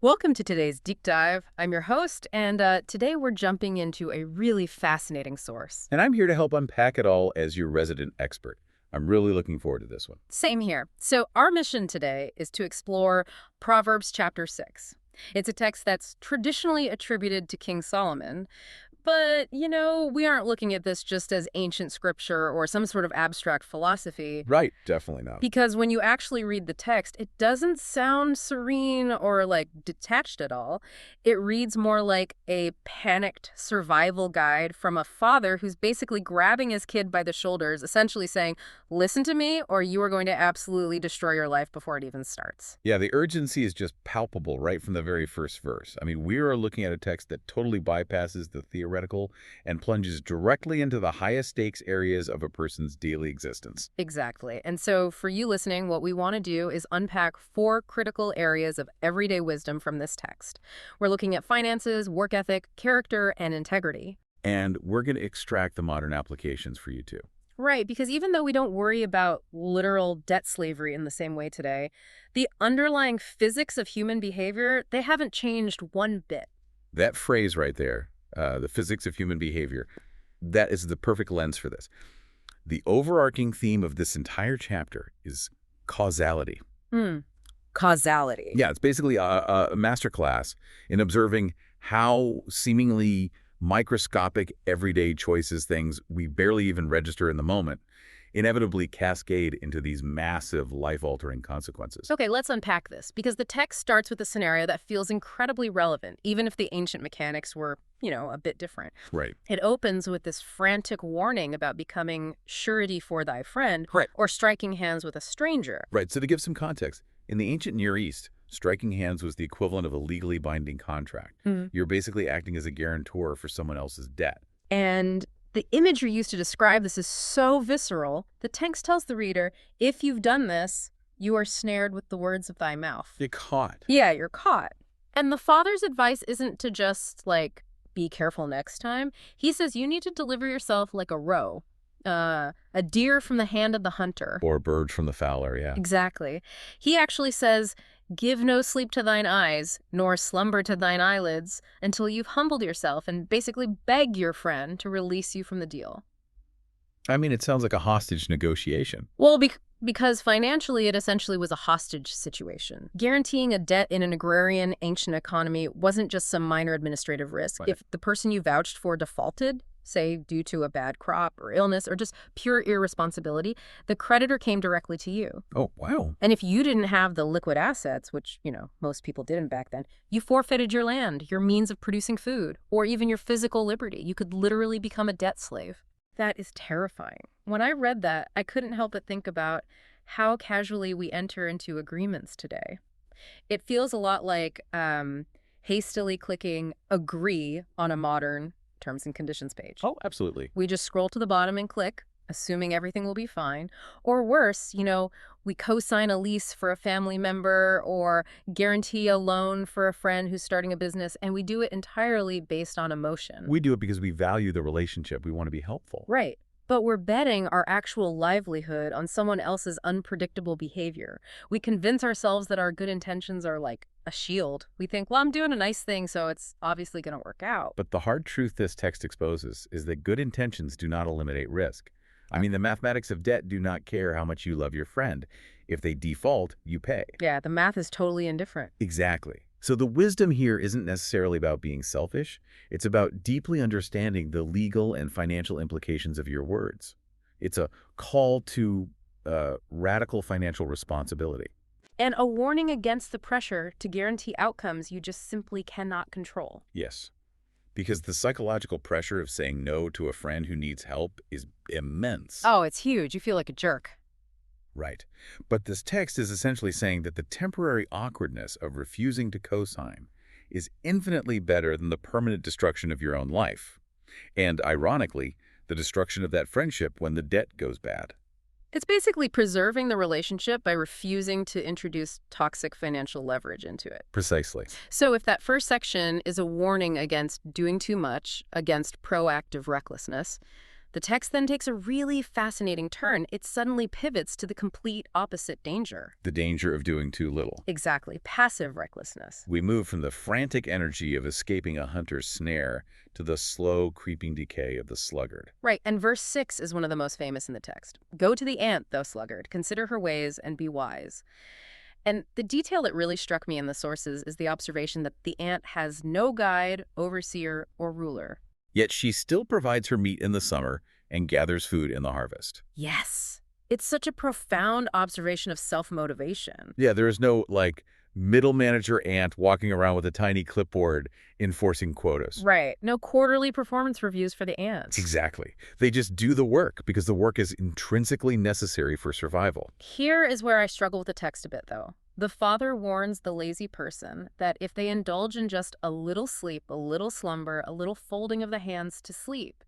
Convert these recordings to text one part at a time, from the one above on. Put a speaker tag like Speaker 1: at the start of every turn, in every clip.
Speaker 1: Welcome to today's deep dive. I'm your host, and today we're jumping into a really fascinating source.
Speaker 2: And I'm here to help unpack it all as your resident expert. I'm really looking forward to this one.
Speaker 1: Same here. So our mission today is to explore Proverbs chapter 6. It's a text that's traditionally attributed to King Solomon. But, we aren't looking at this just as ancient scripture or some sort of abstract philosophy.
Speaker 2: Right, definitely not.
Speaker 1: Because when you actually read the text, it doesn't sound serene or, detached at all. It reads more like a panicked survival guide from a father who's basically grabbing his kid by the shoulders, essentially saying, listen to me, or you are going to absolutely destroy your life before it even starts.
Speaker 2: Yeah, the urgency is just palpable right from the very first verse. I mean, we are looking at a text that totally bypasses the theoretical and plunges directly into the highest stakes areas of a person's daily existence.
Speaker 1: Exactly. And so for you listening, what we want to do is unpack 4 critical areas of everyday wisdom from this text. We're looking at finances, work ethic, character, and integrity.
Speaker 2: And we're going to extract the modern applications for you too.
Speaker 1: Right, because even though we don't worry about literal debt slavery in the same way today, the underlying physics of human behavior, they haven't changed one bit.
Speaker 2: That phrase right there, the physics of human behavior, that is the perfect lens for this. The overarching theme of this entire chapter is causality.
Speaker 1: Causality.
Speaker 2: Yeah, it's basically a masterclass in observing how seemingly microscopic everyday choices, things we barely even register in the moment, inevitably cascade into these massive life-altering consequences.
Speaker 1: Okay, let's unpack this, because the text starts with a scenario that feels incredibly relevant, even if the ancient mechanics were, a bit different.
Speaker 2: Right.
Speaker 1: It opens with this frantic warning about becoming surety for thy friend,
Speaker 2: Right.
Speaker 1: or striking hands with a stranger.
Speaker 2: Right, so to give some context, in the ancient Near East, striking hands was the equivalent of a legally binding contract. You're basically acting as a guarantor for someone else's debt.
Speaker 1: And the imagery used to describe this is so visceral, the text tells the reader, if you've done this, you are snared with the words of thy mouth.
Speaker 2: You're caught.
Speaker 1: Yeah, you're caught. And the father's advice isn't to just, be careful next time. He says you need to deliver yourself like a roe, a deer from the hand of the hunter.
Speaker 2: Or a bird from the fowler, yeah.
Speaker 1: Exactly. He actually says, give no sleep to thine eyes, nor slumber to thine eyelids, until you've humbled yourself and basically beg your friend to release you from the deal.
Speaker 2: I mean, it sounds like a hostage negotiation.
Speaker 1: Well, because financially it essentially was a hostage situation. Guaranteeing a debt in an agrarian, ancient economy wasn't just some minor administrative risk.
Speaker 2: Right.
Speaker 1: If the person you vouched for defaulted, say due to a bad crop or illness or just pure irresponsibility, the creditor came directly to you.
Speaker 2: Oh, wow.
Speaker 1: And if you didn't have the liquid assets, which, most people didn't back then, you forfeited your land, your means of producing food, or even your physical liberty. You could literally become a debt slave. That is terrifying. When I read that, I couldn't help but think about how casually we enter into agreements today. It feels a lot like hastily clicking agree on a modern terms and conditions page.
Speaker 2: Oh, absolutely.
Speaker 1: We just scroll to the bottom and click, assuming everything will be fine. Or worse, we co-sign a lease for a family member or guarantee a loan for a friend who's starting a business, and we do it entirely based on emotion.
Speaker 2: We do it because we value the relationship. We want to be helpful.
Speaker 1: Right. But we're betting our actual livelihood on someone else's unpredictable behavior. We convince ourselves that our good intentions are like a shield. We think, well, I'm doing a nice thing, so it's obviously going to work out.
Speaker 2: But the hard truth this text exposes is that good intentions do not eliminate risk. I mean, the mathematics of debt do not care how much you love your friend. If they default, you pay.
Speaker 1: Yeah, the math is totally indifferent.
Speaker 2: Exactly. So the wisdom here isn't necessarily about being selfish. It's about deeply understanding the legal and financial implications of your words. It's a call to radical financial responsibility.
Speaker 1: And a warning against the pressure to guarantee outcomes you just simply cannot control.
Speaker 2: Yes. Because the psychological pressure of saying no to a friend who needs help is immense.
Speaker 1: Oh, it's huge. You feel like a jerk.
Speaker 2: Right. But this text is essentially saying that the temporary awkwardness of refusing to co-sign is infinitely better than the permanent destruction of your own life. And ironically, the destruction of that friendship when the debt goes bad.
Speaker 1: It's basically preserving the relationship by refusing to introduce toxic financial leverage into it.
Speaker 2: Precisely.
Speaker 1: So if that first section is a warning against doing too much, against proactive recklessness, The text then takes a really fascinating turn. It suddenly pivots to the complete opposite danger.
Speaker 2: The danger of doing too little.
Speaker 1: Exactly, passive recklessness.
Speaker 2: We move from the frantic energy of escaping a hunter's snare to the slow, creeping decay of the sluggard.
Speaker 1: Right, and verse 6 is one of the most famous in the text. Go to the ant, thou sluggard, consider her ways and be wise. And the detail that really struck me in the sources is the observation that the ant has no guide, overseer, or ruler.
Speaker 2: Yet she still provides her meat in the summer and gathers food in the harvest.
Speaker 1: Yes. It's such a profound observation of self-motivation.
Speaker 2: Yeah, there is no, middle manager ant walking around with a tiny clipboard enforcing quotas.
Speaker 1: Right. No quarterly performance reviews for the ants.
Speaker 2: Exactly. They just do the work because the work is intrinsically necessary for survival.
Speaker 1: Here is where I struggle with the text a bit, though. The father warns the lazy person that if they indulge in just a little sleep, a little slumber, a little folding of the hands to sleep,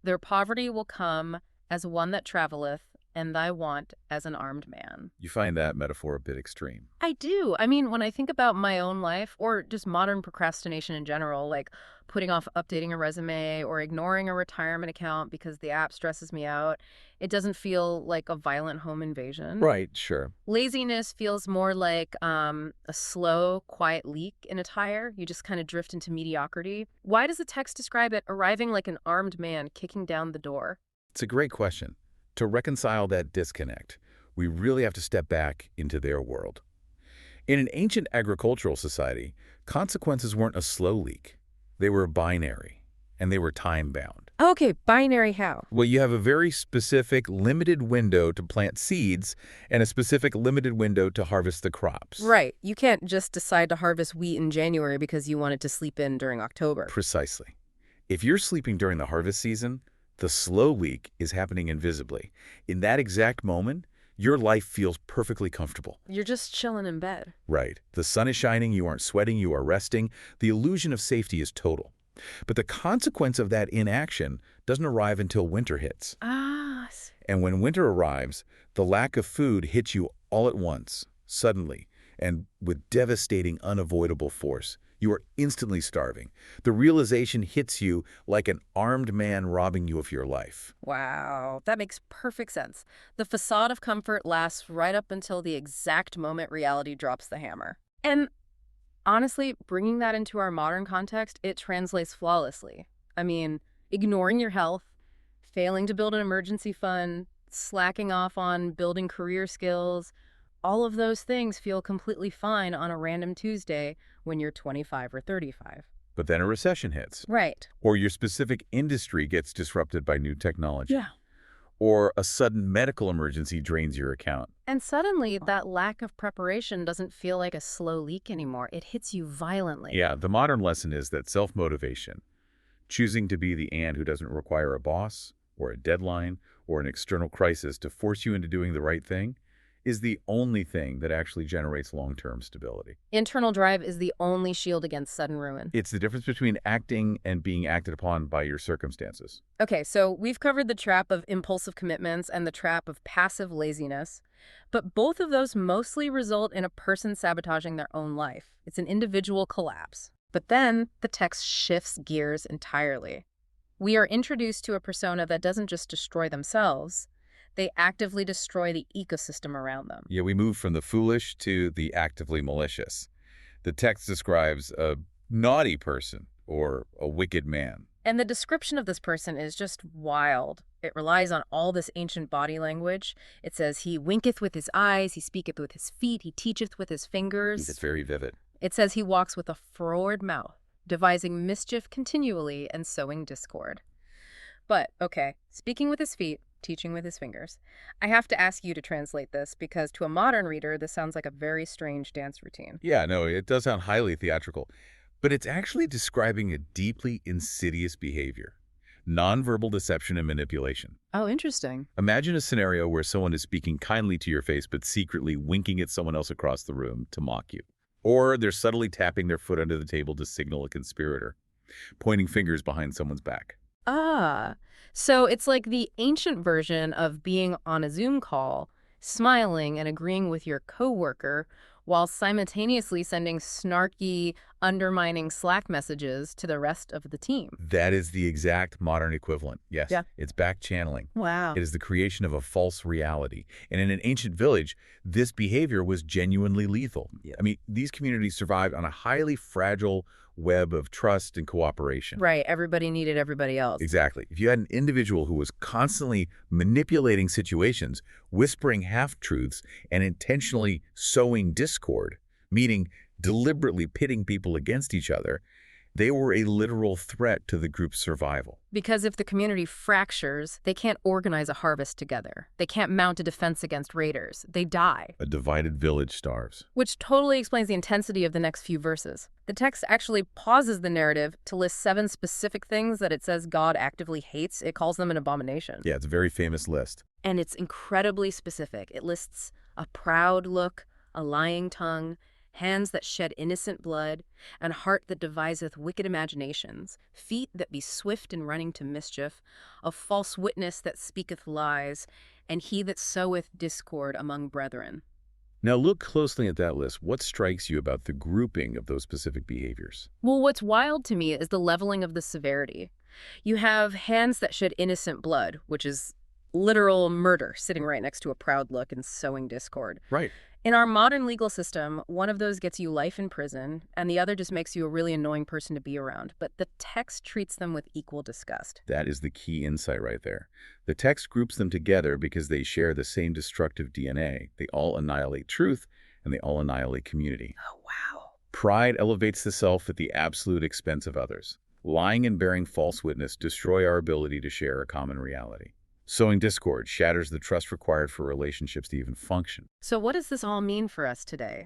Speaker 1: their poverty will come as one that traveleth, and thy want as an armed man.
Speaker 2: You find that metaphor a bit extreme.
Speaker 1: I do. I mean, when I think about my own life or just modern procrastination in general, like putting off updating a resume or ignoring a retirement account because the app stresses me out, it doesn't feel like a violent home invasion.
Speaker 2: Right, sure.
Speaker 1: Laziness feels more like a slow, quiet leak in a tire. You just kind of drift into mediocrity. Why does the text describe it arriving like an armed man kicking down the door?
Speaker 2: It's a great question. To reconcile that disconnect, we really have to step back into their world. In an ancient agricultural society, consequences weren't a slow leak. They were binary, and they were time-bound.
Speaker 1: Okay, binary how?
Speaker 2: Well, you have a very specific, limited window to plant seeds and a specific, limited window to harvest the crops.
Speaker 1: Right. You can't just decide to harvest wheat in January because you wanted to sleep in during October.
Speaker 2: Precisely. If you're sleeping during the harvest season, the slow leak is happening invisibly. In that exact moment, your life feels perfectly comfortable.
Speaker 1: You're just chilling in bed.
Speaker 2: Right. The sun is shining, you aren't sweating, you are resting. The illusion of safety is total. But the consequence of that inaction doesn't arrive until winter hits.
Speaker 1: Ah.
Speaker 2: And when winter arrives, the lack of food hits you all at once, suddenly, and with devastating, unavoidable force. You are instantly starving. The realization hits you like an armed man robbing you of your life.
Speaker 1: Wow, that makes perfect sense. The facade of comfort lasts right up until the exact moment reality drops the hammer. And honestly, bringing that into our modern context, it translates flawlessly. I mean, ignoring your health, failing to build an emergency fund, slacking off on building career skills, all of those things feel completely fine on a random Tuesday when you're 25 or 35.
Speaker 2: But then a recession hits.
Speaker 1: Right.
Speaker 2: Or your specific industry gets disrupted by new technology.
Speaker 1: Yeah.
Speaker 2: Or a sudden medical emergency drains your account.
Speaker 1: And suddenly, that lack of preparation doesn't feel like a slow leak anymore. It hits you violently.
Speaker 2: Yeah, the modern lesson is that self-motivation, choosing to be the ant who doesn't require a boss or a deadline or an external crisis to force you into doing the right thing, is the only thing that actually generates long-term stability.
Speaker 1: Internal drive is the only shield against sudden ruin.
Speaker 2: It's the difference between acting and being acted upon by your circumstances.
Speaker 1: Okay, so we've covered the trap of impulsive commitments and the trap of passive laziness, but both of those mostly result in a person sabotaging their own life. It's an individual collapse. But then the text shifts gears entirely. We are introduced to a persona that doesn't just destroy themselves, they actively destroy the ecosystem around them.
Speaker 2: Yeah, we move from the foolish to the actively malicious. The text describes a naughty person or a wicked man.
Speaker 1: And the description of this person is just wild. It relies on all this ancient body language. It says, he winketh with his eyes, he speaketh with his feet, he teacheth with his fingers.
Speaker 2: It's very vivid.
Speaker 1: It says he walks with a froward mouth, devising mischief continually and sowing discord. But, okay, speaking with his feet, teaching with his fingers. I have to ask you to translate this because to a modern reader, this sounds like a very strange dance routine.
Speaker 2: Yeah, no, it does sound highly theatrical, but it's actually describing a deeply insidious behavior, nonverbal deception and manipulation.
Speaker 1: Oh, interesting.
Speaker 2: Imagine a scenario where someone is speaking kindly to your face but secretly winking at someone else across the room to mock you. Or they're subtly tapping their foot under the table to signal a conspirator, pointing fingers behind someone's back.
Speaker 1: Ah, so it's like the ancient version of being on a Zoom call, smiling and agreeing with your coworker while simultaneously sending snarky, undermining Slack messages to the rest of the team.
Speaker 2: That is the exact modern equivalent. Yes,
Speaker 1: Yeah.
Speaker 2: it's back channeling.
Speaker 1: Wow.
Speaker 2: It is the creation of a false reality. And in an ancient village, this behavior was genuinely lethal.
Speaker 1: Yeah.
Speaker 2: I mean, these communities survived on a highly fragile web of trust and cooperation.
Speaker 1: Right. Everybody needed everybody else.
Speaker 2: Exactly. If you had an individual who was constantly manipulating situations, whispering half-truths, and intentionally sowing discord, meaning deliberately pitting people against each other, they were a literal threat to the group's survival.
Speaker 1: Because if the community fractures, they can't organize a harvest together. They can't mount a defense against raiders. They die.
Speaker 2: A divided village starves.
Speaker 1: Which totally explains the intensity of the next few verses. The text actually pauses the narrative to list 7 specific things that it says God actively hates. It calls them an abomination.
Speaker 2: Yeah, it's a very famous list.
Speaker 1: And it's incredibly specific. It lists a proud look, a lying tongue, hands that shed innocent blood, and heart that deviseth wicked imaginations, feet that be swift in running to mischief, a false witness that speaketh lies, and he that soweth discord among brethren.
Speaker 2: Now look closely at that list. What strikes you about the grouping of those specific behaviors?
Speaker 1: Well, what's wild to me is the leveling of the severity. You have hands that shed innocent blood, which is literal murder, sitting right next to a proud look and sowing discord.
Speaker 2: Right.
Speaker 1: In our modern legal system, one of those gets you life in prison, and the other just makes you a really annoying person to be around. But the text treats them with equal disgust.
Speaker 2: That is the key insight right there. The text groups them together because they share the same destructive DNA. They all annihilate truth, and they all annihilate community.
Speaker 1: Oh, wow.
Speaker 2: Pride elevates the self at the absolute expense of others. Lying and bearing false witness destroy our ability to share a common reality. Sowing discord shatters the trust required for relationships to even function.
Speaker 1: So what does this all mean for us today?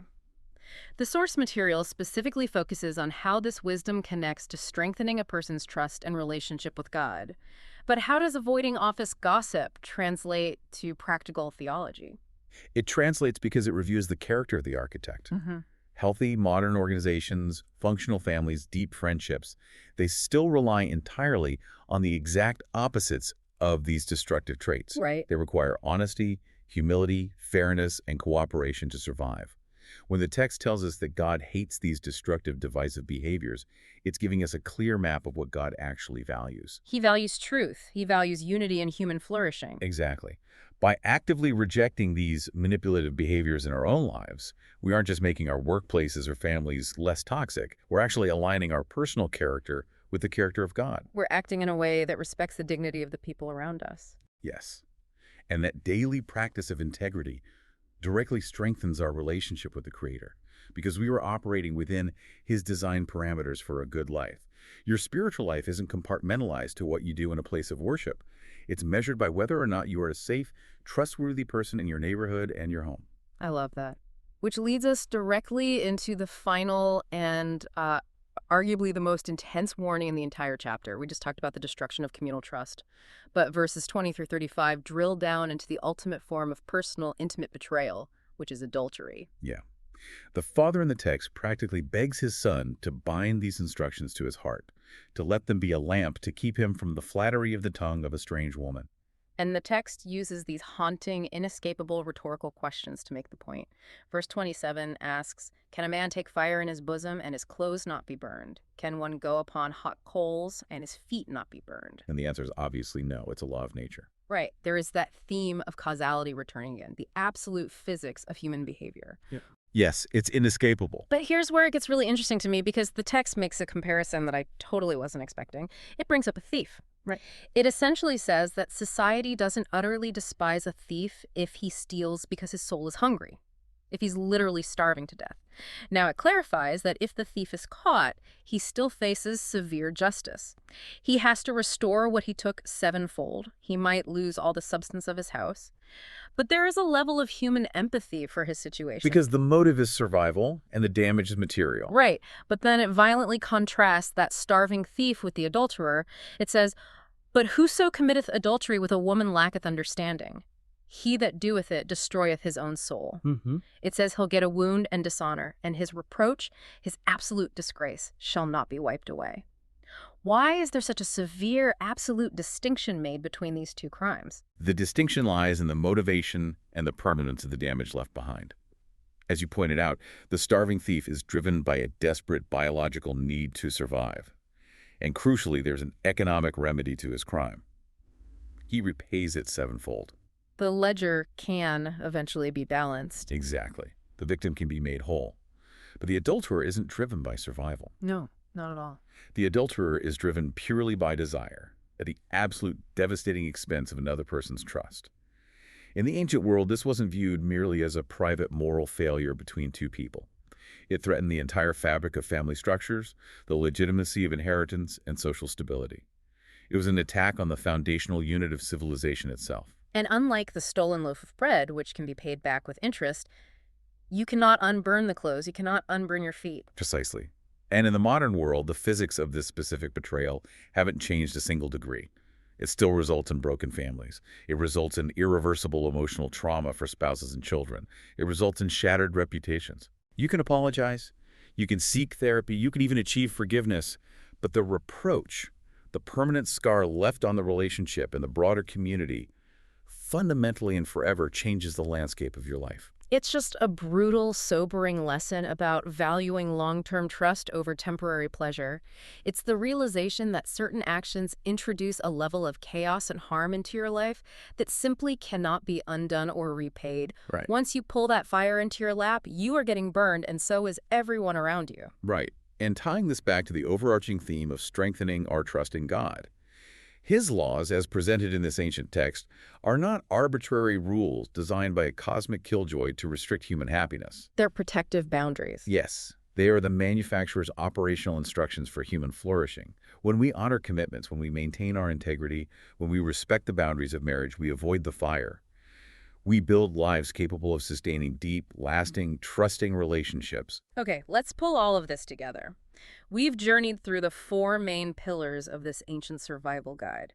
Speaker 1: The source material specifically focuses on how this wisdom connects to strengthening a person's trust and relationship with God. But how does avoiding office gossip translate to practical theology?
Speaker 2: It translates because it reviews the character of the architect. Healthy, modern organizations, functional families, deep friendships, they still rely entirely on the exact opposites of these destructive traits.
Speaker 1: Right.
Speaker 2: They require honesty, humility, fairness, and cooperation to survive. When the text tells us that God hates these destructive, divisive behaviors, it's giving us a clear map of what God actually values.
Speaker 1: He values truth. He values unity and human flourishing.
Speaker 2: Exactly. By actively rejecting these manipulative behaviors in our own lives, we aren't just making our workplaces or families less toxic. We're actually aligning our personal character with the character of God.
Speaker 1: We're acting in a way that respects the dignity of the people around us.
Speaker 2: Yes. And that daily practice of integrity directly strengthens our relationship with the Creator because we are operating within His design parameters for a good life. Your spiritual life isn't compartmentalized to what you do in a place of worship. It's measured by whether or not you are a safe, trustworthy person in your neighborhood and your home.
Speaker 1: I love that. Which leads us directly into the final and arguably the most intense warning in the entire chapter. We just talked about the destruction of communal trust. But verses 20 through 35 drill down into the ultimate form of personal, intimate betrayal, which is adultery.
Speaker 2: Yeah. The father in the text practically begs his son to bind these instructions to his heart, to let them be a lamp to keep him from the flattery of the tongue of a strange woman.
Speaker 1: And the text uses these haunting, inescapable rhetorical questions to make the point. Verse 27 asks, "Can a man take fire in his bosom and his clothes not be burned? Can one go upon hot coals and his feet not be burned?"
Speaker 2: And the answer is obviously no. It's a law of nature.
Speaker 1: Right. There is that theme of causality returning again, the absolute physics of human behavior.
Speaker 2: Yeah. Yes, it's inescapable.
Speaker 1: But here's where it gets really interesting to me because the text makes a comparison that I totally wasn't expecting. It brings up a thief.
Speaker 2: Right.
Speaker 1: It essentially says that society doesn't utterly despise a thief if he steals because his soul is hungry, if he's literally starving to death. Now, it clarifies that if the thief is caught, he still faces severe justice. He has to restore what he took sevenfold. He might lose all the substance of his house. But there is a level of human empathy for his situation.
Speaker 2: Because the motive is survival and the damage is material.
Speaker 1: Right. But then it violently contrasts that starving thief with the adulterer. It says, "But whoso committeth adultery with a woman lacketh understanding. He that doeth it destroyeth his own soul." It says he'll get a wound and dishonor, and his reproach, his absolute disgrace, shall not be wiped away. Why is there such a severe, absolute distinction made between these two crimes?
Speaker 2: The distinction lies in the motivation and the permanence of the damage left behind. As you pointed out, the starving thief is driven by a desperate biological need to survive. And crucially, there's an economic remedy to his crime. He repays it sevenfold.
Speaker 1: The ledger can eventually be balanced.
Speaker 2: Exactly. The victim can be made whole. But the adulterer isn't driven by survival.
Speaker 1: No, not at all.
Speaker 2: The adulterer is driven purely by desire, at the absolute devastating expense of another person's trust. In the ancient world, this wasn't viewed merely as a private moral failure between two people. It threatened the entire fabric of family structures, the legitimacy of inheritance, and social stability. It was an attack on the foundational unit of civilization itself.
Speaker 1: And unlike the stolen loaf of bread, which can be paid back with interest, you cannot unburn the clothes, you cannot unburn your feet.
Speaker 2: Precisely. And in the modern world, the physics of this specific betrayal haven't changed a single degree. It still results in broken families. It results in irreversible emotional trauma for spouses and children. It results in shattered reputations. You can apologize, you can seek therapy, you can even achieve forgiveness, but the reproach, the permanent scar left on the relationship and the broader community, fundamentally and forever changes the landscape of your life.
Speaker 1: It's just a brutal, sobering lesson about valuing long-term trust over temporary pleasure. It's the realization that certain actions introduce a level of chaos and harm into your life that simply cannot be undone or repaid.
Speaker 2: Right.
Speaker 1: Once you pull that fire into your lap, you are getting burned, and so is everyone around you.
Speaker 2: Right. And tying this back to the overarching theme of strengthening our trust in God. His laws, as presented in this ancient text, are not arbitrary rules designed by a cosmic killjoy to restrict human happiness.
Speaker 1: They're protective boundaries.
Speaker 2: Yes, they are the manufacturer's operational instructions for human flourishing. When we honor commitments, when we maintain our integrity, when we respect the boundaries of marriage, we avoid the fire. We build lives capable of sustaining deep, lasting, trusting relationships.
Speaker 1: Okay, let's pull all of this together. We've journeyed through the 4 main pillars of this ancient survival guide.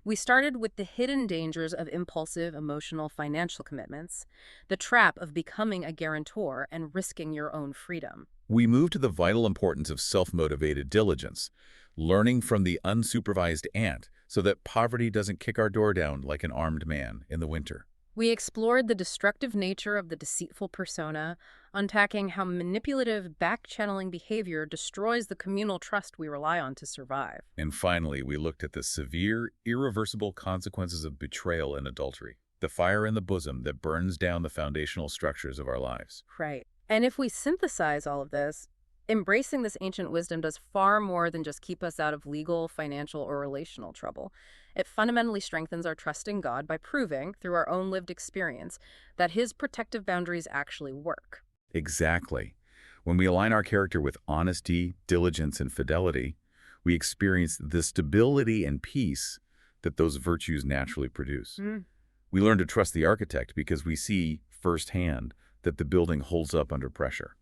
Speaker 1: We started with the hidden dangers of impulsive, emotional, financial commitments, the trap of becoming a guarantor and risking your own freedom.
Speaker 2: We move to the vital importance of self-motivated diligence, learning from the unsupervised ant so that poverty doesn't kick our door down like an armed man in the winter.
Speaker 1: We explored the destructive nature of the deceitful persona, unpacking how manipulative, back-channeling behavior destroys the communal trust we rely on to survive.
Speaker 2: And finally, we looked at the severe, irreversible consequences of betrayal and adultery, the fire in the bosom that burns down the foundational structures of our lives.
Speaker 1: Right. And if we synthesize all of this, embracing this ancient wisdom does far more than just keep us out of legal, financial, or relational trouble. It fundamentally strengthens our trust in God by proving, through our own lived experience, that His protective boundaries actually work.
Speaker 2: Exactly. When we align our character with honesty, diligence, and fidelity, we experience the stability and peace that those virtues naturally produce. We learn to trust the architect because we see firsthand that the building holds up under pressure.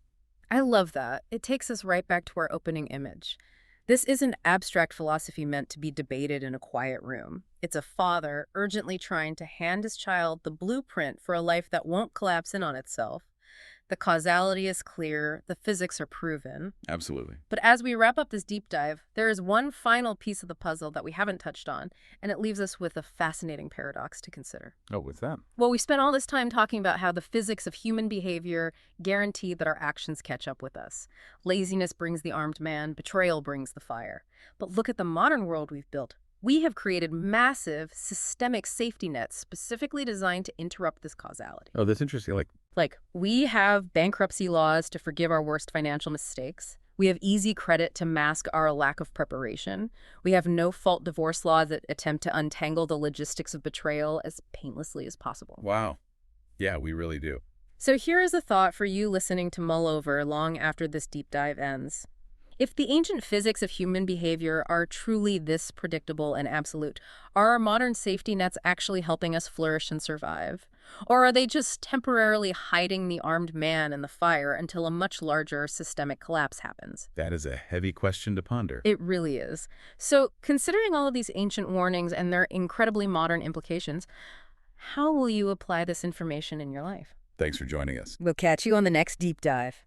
Speaker 1: I love that. It takes us right back to our opening image. This isn't abstract philosophy meant to be debated in a quiet room. It's a father urgently trying to hand his child the blueprint for a life that won't collapse in on itself. The causality is clear, the physics are proven.
Speaker 2: Absolutely.
Speaker 1: But as we wrap up this deep dive, there is one final piece of the puzzle that we haven't touched on, and it leaves us with a fascinating paradox to consider.
Speaker 2: Oh, what's that?
Speaker 1: Well, we spent all this time talking about how the physics of human behavior guarantee that our actions catch up with us. Laziness brings the armed man, betrayal brings the fire. But look at the modern world we've built. We have created massive, systemic safety nets specifically designed to interrupt this causality.
Speaker 2: Oh, that's interesting.
Speaker 1: Like, we have bankruptcy laws to forgive our worst financial mistakes. We have easy credit to mask our lack of preparation. We have no-fault divorce laws that attempt to untangle the logistics of betrayal as painlessly as possible.
Speaker 2: Wow. Yeah, we really do.
Speaker 1: So here is a thought for you listening to mull over long after this deep dive ends. If the ancient physics of human behavior are truly this predictable and absolute, are our modern safety nets actually helping us flourish and survive? Or are they just temporarily hiding the armed man in the fire until a much larger systemic collapse happens?
Speaker 2: That is a heavy question to ponder.
Speaker 1: It really is. So, considering all of these ancient warnings and their incredibly modern implications, how will you apply this information in your life?
Speaker 2: Thanks for joining us.
Speaker 1: We'll catch you on the next deep dive.